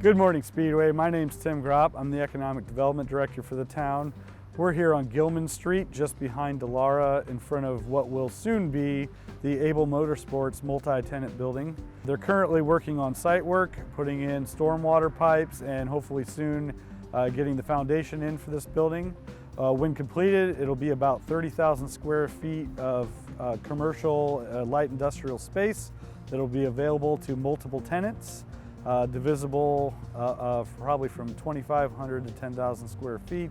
Good morning, Speedway. My name's Tim Gropp. I'm the Economic Development Director for the town. We're here on Gilman Street, just behind Delara, in front of what will soon be the Abel Motorsports multi-tenant building. They're currently working on site work, putting in stormwater pipes, and hopefully soon getting the foundation in for this building. When completed, it'll be about 30,000 square feet of commercial light industrial space that'll be available to multiple tenants. Divisible probably from 2,500 to 10,000 square feet.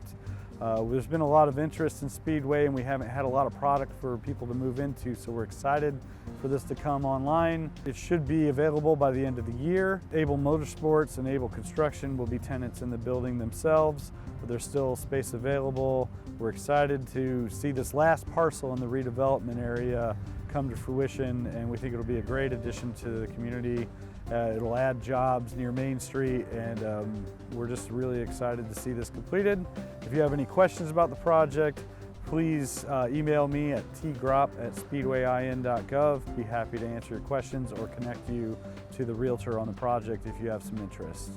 There's been a lot of interest in Speedway, and we haven't had a lot of product for people to move into, so we're excited for this to come online. It should be available by the end of the year. Abel Motorsports and Abel Construction will be tenants in the building themselves, but there's still space available. We're excited to see this last parcel in the redevelopment area come to fruition, and we think it'll be a great addition to the community. It'll add jobs near Main Street, and we're just really excited to see this completed. If you have any questions about the project, please email me at tgropp@speedwayIN.gov. Be happy to answer your questions or connect you to the realtor on the project if you have some interest.